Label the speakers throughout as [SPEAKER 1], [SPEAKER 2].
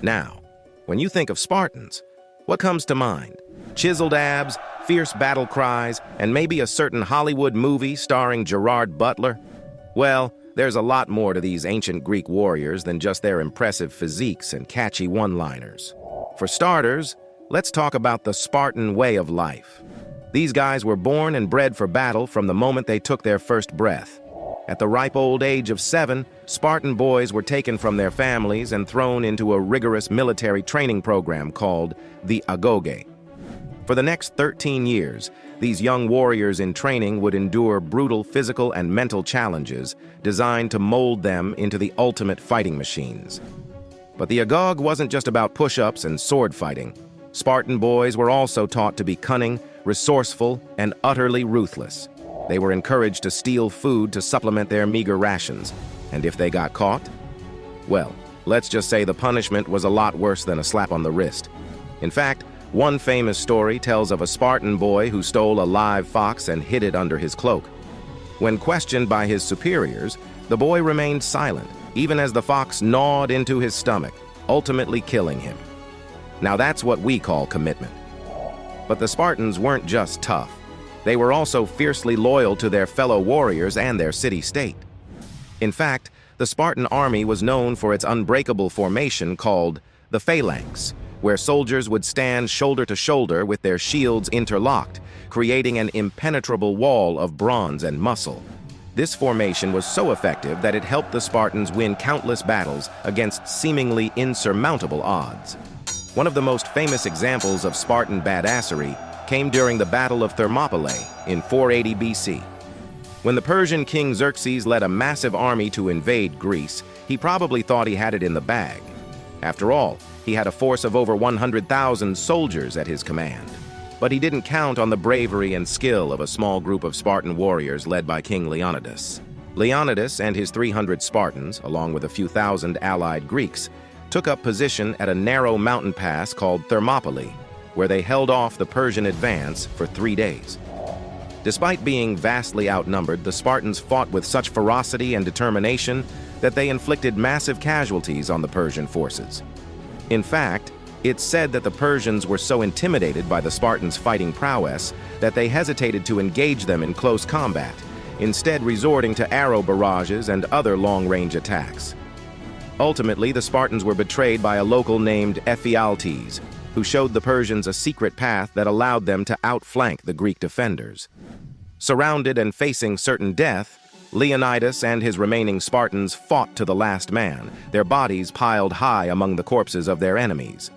[SPEAKER 1] Now, when you think of Spartans, what comes to mind? Chiseled abs, fierce battle cries, and maybe a certain Hollywood movie starring Gerard Butler? Well, there's a lot more to these ancient Greek warriors than just their impressive physiques and catchy one-liners. For starters, let's talk about the Spartan way of life. These guys were born and bred for battle from the moment they took their first breath. At the ripe old age of 7, Spartan boys were taken from their families and thrown into a rigorous military training program called the Agoge. For the next 13 years, these young warriors in training would endure brutal physical and mental challenges designed to mold them into the ultimate fighting machines. But the Agog wasn't just about push-ups and sword fighting. Spartan boys were also taught to be cunning, resourceful, and utterly ruthless. They were encouraged to steal food to supplement their meager rations, and if they got caught, well, let's just say the punishment was a lot worse than a slap on the wrist. In fact, one famous story tells of a Spartan boy who stole a live fox and hid it under his cloak. When questioned by his superiors, the boy remained silent, even as the fox gnawed into his stomach, ultimately killing him. Now that's what we call commitment. But the Spartans weren't just tough. They were also fiercely loyal to their fellow warriors and their city-state. In fact, the Spartan army was known for its unbreakable formation called the phalanx, where soldiers would stand shoulder to shoulder with their shields interlocked, creating an impenetrable wall of bronze and muscle. This formation was so effective that it helped the Spartans win countless battles against seemingly insurmountable odds. One of the most famous examples of Spartan badassery came during the Battle of Thermopylae in 480 BC. When the Persian king Xerxes led a massive army to invade Greece, he probably thought he had it in the bag. After all, he had a force of over 100,000 soldiers at his command. But he didn't count on the bravery and skill of a small group of Spartan warriors led by King Leonidas. Leonidas and his 300 Spartans, along with a few thousand allied Greeks, took up position at a narrow mountain pass called Thermopylae, where they held off the Persian advance for 3 days. Despite being vastly outnumbered, the Spartans fought with such ferocity and determination that they inflicted massive casualties on the Persian forces. In fact, it's said that the Persians were so intimidated by the Spartans' fighting prowess that they hesitated to engage them in close combat, instead resorting to arrow barrages and other long-range attacks. Ultimately, the Spartans were betrayed by a local named Ephialtes, who showed the Persians a secret path that allowed them to outflank the Greek defenders. Surrounded and facing certain death, Leonidas and his remaining Spartans fought to the last man, their bodies piled high among the corpses of their enemies.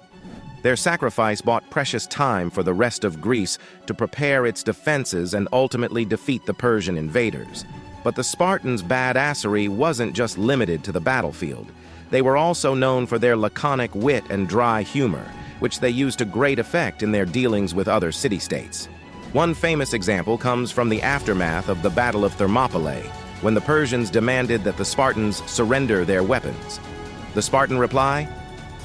[SPEAKER 1] Their sacrifice bought precious time for the rest of Greece to prepare its defenses and ultimately defeat the Persian invaders. But the Spartans' badassery wasn't just limited to the battlefield. They were also known for their laconic wit and dry humor, which they used to great effect in their dealings with other city-states. One famous example comes from the aftermath of the Battle of Thermopylae, when the Persians demanded that the Spartans surrender their weapons. The Spartan reply,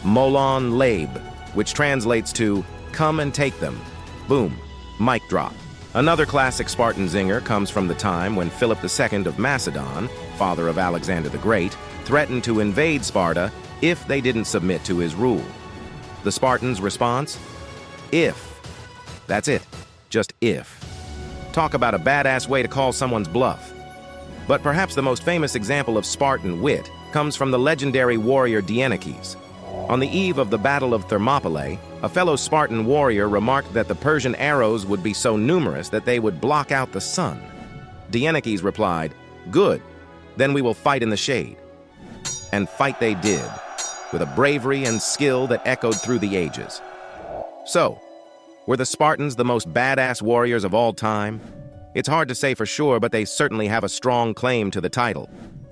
[SPEAKER 1] "Molon labe," which translates to, "Come and take them." Boom, mic drop. Another classic Spartan zinger comes from the time when Philip II of Macedon, father of Alexander the Great, threatened to invade Sparta if they didn't submit to his rule. The Spartans' response? If. That's it. Just if. Talk about a badass way to call someone's bluff. But perhaps the most famous example of Spartan wit comes from the legendary warrior Decisive. On the eve of the Battle of Thermopylae, a fellow Spartan warrior remarked that the Persian arrows would be so numerous that they would block out the sun. Decisive replied, "Good, then we will fight in the shade." And fight they did, with a bravery and skill that echoed through the ages. So, were the Spartans the most badass warriors of all time? It's hard to say for sure, but they certainly have a strong claim to the title.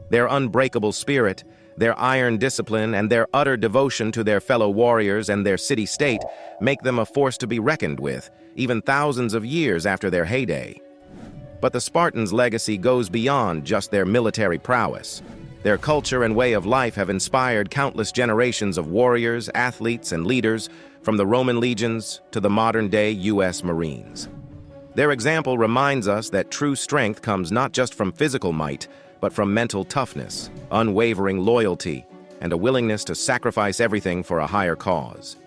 [SPEAKER 1] Their unbreakable spirit, their iron discipline, and their utter devotion to their fellow warriors and their city-state make them a force to be reckoned with, even thousands of years after their heyday. But the Spartans' legacy goes beyond just their military prowess. Their culture and way of life have inspired countless generations of warriors, athletes, and leaders, from the Roman legions to the modern-day U.S. Marines. Their example reminds us that true strength comes not just from physical might, but from mental toughness, unwavering loyalty, and a willingness to sacrifice everything for a higher cause.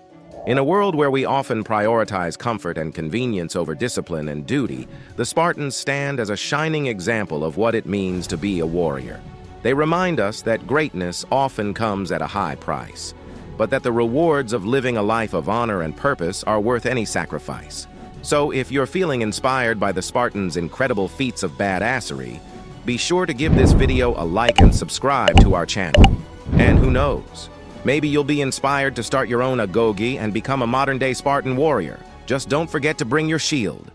[SPEAKER 1] In a world where we often prioritize comfort and convenience over discipline and duty, the Spartans stand as a shining example of what it means to be a warrior. They remind us that greatness often comes at a high price, but that the rewards of living a life of honor and purpose are worth any sacrifice. So if you're feeling inspired by the Spartans' incredible feats of badassery, be sure to give this video a like and subscribe to our channel. And who knows, maybe you'll be inspired to start your own agoge and become a modern-day Spartan warrior. Just don't forget to bring your shield.